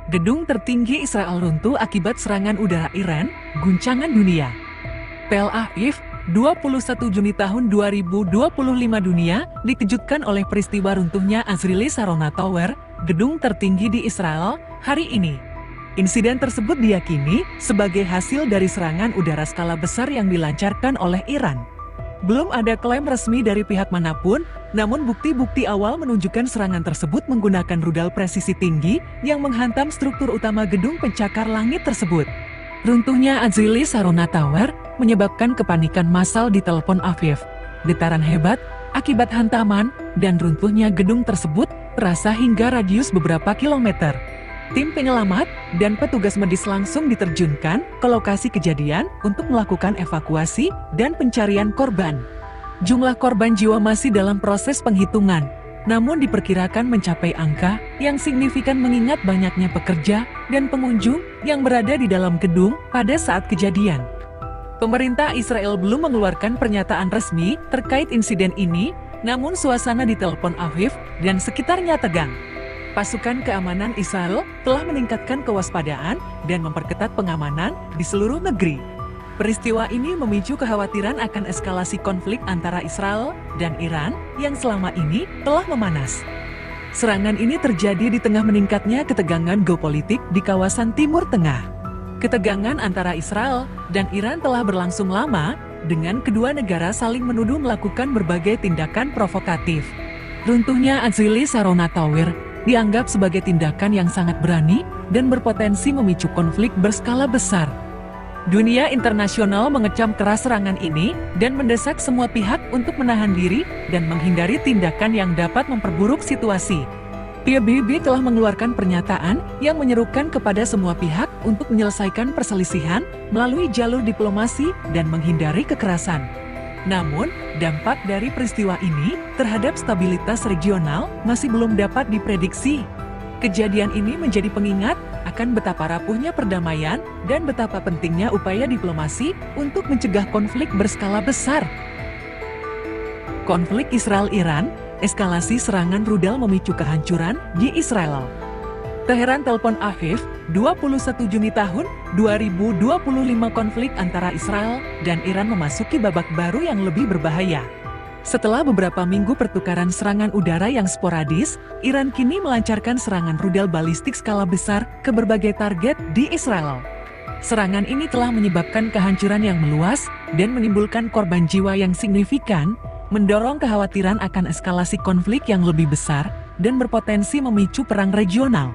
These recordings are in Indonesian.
Gedung tertinggi Israel runtuh akibat serangan udara Iran, guncangan dunia. Tel Aviv, 21 Juni tahun 2025 dunia dikejutkan oleh peristiwa runtuhnya Azrieli Sarona Tower, gedung tertinggi di Israel, hari ini. Insiden tersebut diyakini sebagai hasil dari serangan udara skala besar yang dilancarkan oleh Iran. Belum ada klaim resmi dari pihak manapun, namun bukti-bukti awal menunjukkan serangan tersebut menggunakan rudal presisi tinggi yang menghantam struktur utama gedung pencakar langit tersebut. Runtuhnya Azrieli Sarona Tower menyebabkan kepanikan massal di Tel Aviv. Getaran hebat akibat hantaman dan runtuhnya gedung tersebut terasa hingga radius beberapa kilometer. Tim penyelamat dan petugas medis langsung diterjunkan ke lokasi kejadian untuk melakukan evakuasi dan pencarian korban. Jumlah korban jiwa masih dalam proses penghitungan, namun diperkirakan mencapai angka yang signifikan mengingat banyaknya pekerja dan pengunjung yang berada di dalam gedung pada saat kejadian. Pemerintah Israel belum mengeluarkan pernyataan resmi terkait insiden ini, namun suasana di Tel Aviv dan sekitarnya tegang. Pasukan keamanan Israel telah meningkatkan kewaspadaan dan memperketat pengamanan di seluruh negeri. Peristiwa ini memicu kekhawatiran akan eskalasi konflik antara Israel dan Iran yang selama ini telah memanas. Serangan ini terjadi di tengah meningkatnya ketegangan geopolitik di kawasan Timur Tengah. Ketegangan antara Israel dan Iran telah berlangsung lama, dengan kedua negara saling menuduh melakukan berbagai tindakan provokatif. Runtuhnya Azrieli Sarona Tower dianggap sebagai tindakan yang sangat berani dan berpotensi memicu konflik berskala besar. Dunia internasional mengecam keras serangan ini dan mendesak semua pihak untuk menahan diri dan menghindari tindakan yang dapat memperburuk situasi. PBB telah mengeluarkan pernyataan yang menyerukan kepada semua pihak untuk menyelesaikan perselisihan melalui jalur diplomasi dan menghindari kekerasan. Namun, dampak dari peristiwa ini terhadap stabilitas regional masih belum dapat diprediksi. Kejadian ini menjadi pengingat akan betapa rapuhnya perdamaian dan betapa pentingnya upaya diplomasi untuk mencegah konflik berskala besar. Konflik Israel-Iran, eskalasi serangan rudal memicu kehancuran di Israel. Teheran Tel Aviv, 21 Juni tahun 2025 konflik antara Israel dan Iran memasuki babak baru yang lebih berbahaya. Setelah beberapa minggu pertukaran serangan udara yang sporadis, Iran kini melancarkan serangan rudal balistik skala besar ke berbagai target di Israel. Serangan ini telah menyebabkan kehancuran yang meluas dan menimbulkan korban jiwa yang signifikan, mendorong kekhawatiran akan eskalasi konflik yang lebih besar dan berpotensi memicu perang regional.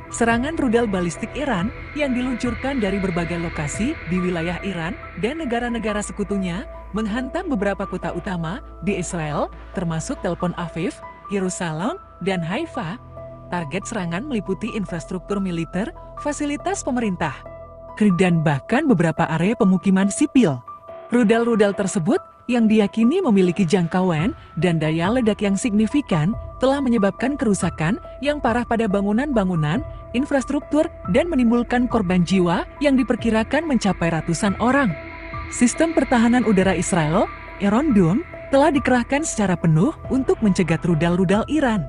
Serangan rudal balistik Iran yang diluncurkan dari berbagai lokasi di wilayah Iran dan negara-negara sekutunya menghantam beberapa kota utama di Israel, termasuk Tel Aviv, Yerusalem, dan Haifa. Target serangan meliputi infrastruktur militer, fasilitas pemerintah, dan bahkan beberapa area pemukiman sipil. Rudal-rudal tersebut yang diyakini memiliki jangkauan dan daya ledak yang signifikan telah menyebabkan kerusakan yang parah pada bangunan-bangunan, infrastruktur, dan menimbulkan korban jiwa yang diperkirakan mencapai ratusan orang. Sistem pertahanan udara Israel, Iron Dome, telah dikerahkan secara penuh untuk mencegat rudal-rudal Iran.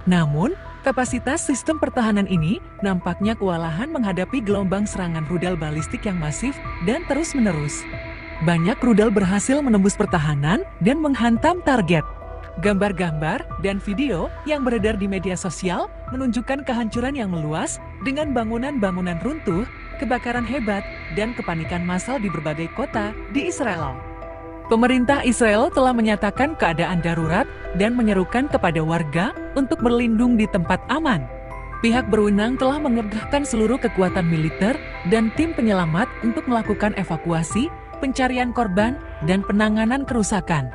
Namun, kapasitas sistem pertahanan ini nampaknya kewalahan menghadapi gelombang serangan rudal balistik yang masif dan terus-menerus. Banyak rudal berhasil menembus pertahanan dan menghantam target. Gambar-gambar dan video yang beredar di media sosial menunjukkan kehancuran yang meluas dengan bangunan-bangunan runtuh, kebakaran hebat, dan kepanikan massal di berbagai kota di Israel. Pemerintah Israel telah menyatakan keadaan darurat dan menyerukan kepada warga untuk berlindung di tempat aman. Pihak berwenang telah mengerahkan seluruh kekuatan militer dan tim penyelamat untuk melakukan evakuasi, pencarian korban, dan penanganan kerusakan.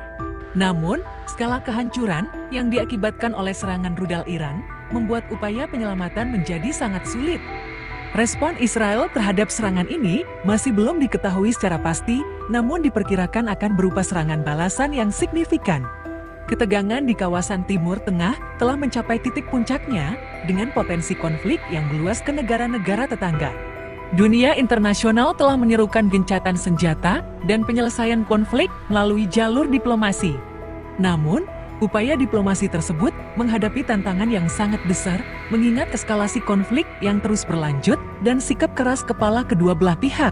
Namun, skala kehancuran yang diakibatkan oleh serangan rudal Iran membuat upaya penyelamatan menjadi sangat sulit. Respon Israel terhadap serangan ini masih belum diketahui secara pasti, namun diperkirakan akan berupa serangan balasan yang signifikan. Ketegangan di kawasan Timur Tengah telah mencapai titik puncaknya dengan potensi konflik yang meluas ke negara-negara tetangga. Dunia internasional telah menyerukan gencatan senjata dan penyelesaian konflik melalui jalur diplomasi. Namun, Upaya diplomasi tersebut menghadapi tantangan yang sangat besar, mengingat eskalasi konflik yang terus berlanjut dan sikap keras kepala kedua belah pihak.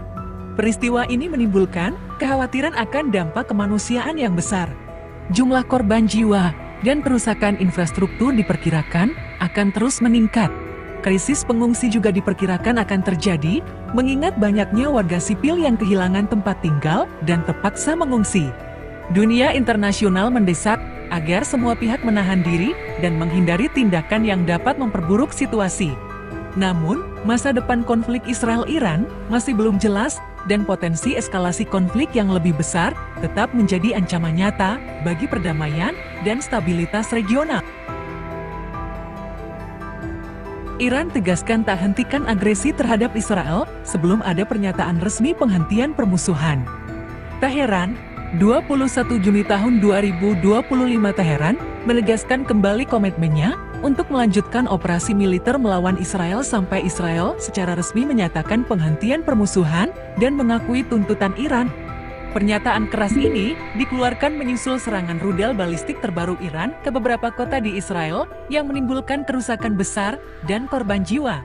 Peristiwa ini menimbulkan kekhawatiran akan dampak kemanusiaan yang besar. Jumlah korban jiwa dan kerusakan infrastruktur diperkirakan akan terus meningkat. Krisis pengungsi juga diperkirakan akan terjadi, mengingat banyaknya warga sipil yang kehilangan tempat tinggal dan terpaksa mengungsi. Dunia internasional mendesak agar semua pihak menahan diri dan menghindari tindakan yang dapat memperburuk situasi. Namun, masa depan konflik Israel-Iran masih belum jelas dan potensi eskalasi konflik yang lebih besar tetap menjadi ancaman nyata bagi perdamaian dan stabilitas regional. Iran tegaskan tak hentikan agresi terhadap Israel sebelum ada pernyataan resmi penghentian permusuhan. Teheran, 21 Juni tahun 2025. Teheran menegaskan kembali komitmennya untuk melanjutkan operasi militer melawan Israel sampai Israel secara resmi menyatakan penghentian permusuhan dan mengakui tuntutan Iran. Pernyataan keras ini dikeluarkan menyusul serangan rudal balistik terbaru Iran ke beberapa kota di Israel yang menimbulkan kerusakan besar dan korban jiwa.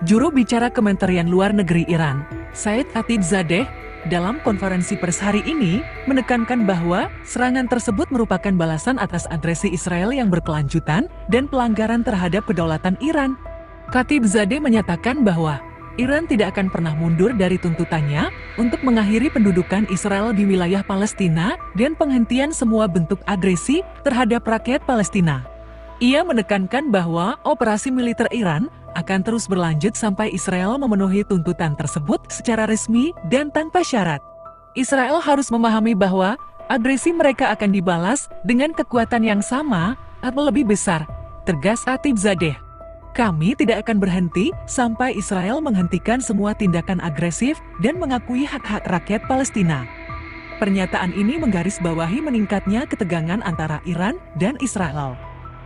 Juru bicara Kementerian Luar Negeri Iran, Said Khatibzadeh, dalam konferensi pers hari ini menekankan bahwa serangan tersebut merupakan balasan atas agresi Israel yang berkelanjutan dan pelanggaran terhadap kedaulatan Iran. Khatibzadeh menyatakan bahwa Iran tidak akan pernah mundur dari tuntutannya untuk mengakhiri pendudukan Israel di wilayah Palestina dan penghentian semua bentuk agresi terhadap rakyat Palestina. Ia menekankan bahwa operasi militer Iran akan terus berlanjut sampai Israel memenuhi tuntutan tersebut secara resmi dan tanpa syarat. Israel harus memahami bahwa agresi mereka akan dibalas dengan kekuatan yang sama atau lebih besar, tegas Khatibzadeh. Kami tidak akan berhenti sampai Israel menghentikan semua tindakan agresif dan mengakui hak-hak rakyat Palestina. Pernyataan ini menggarisbawahi meningkatnya ketegangan antara Iran dan Israel.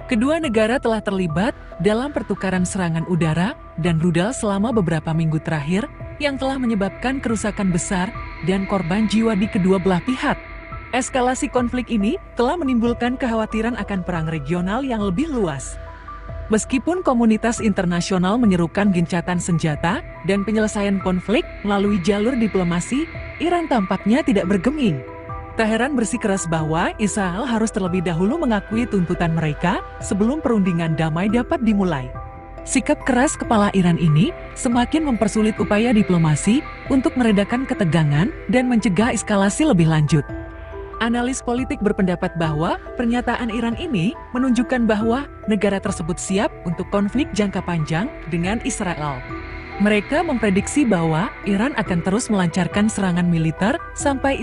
Kedua negara telah terlibat dalam pertukaran serangan udara dan rudal selama beberapa minggu terakhir yang telah menyebabkan kerusakan besar dan korban jiwa di kedua belah pihak. Eskalasi konflik ini telah menimbulkan kekhawatiran akan perang regional yang lebih luas. Meskipun komunitas internasional menyerukan gencatan senjata dan penyelesaian konflik melalui jalur diplomasi, Iran tampaknya tidak bergeming. Teheran bersikeras bahwa Israel harus terlebih dahulu mengakui tuntutan mereka sebelum perundingan damai dapat dimulai. Sikap keras kepala Iran ini semakin mempersulit upaya diplomasi untuk meredakan ketegangan dan mencegah eskalasi lebih lanjut. Analis politik berpendapat bahwa pernyataan Iran ini menunjukkan bahwa negara tersebut siap untuk konflik jangka panjang dengan Israel. Mereka memprediksi bahwa Iran akan terus melancarkan serangan militer sampai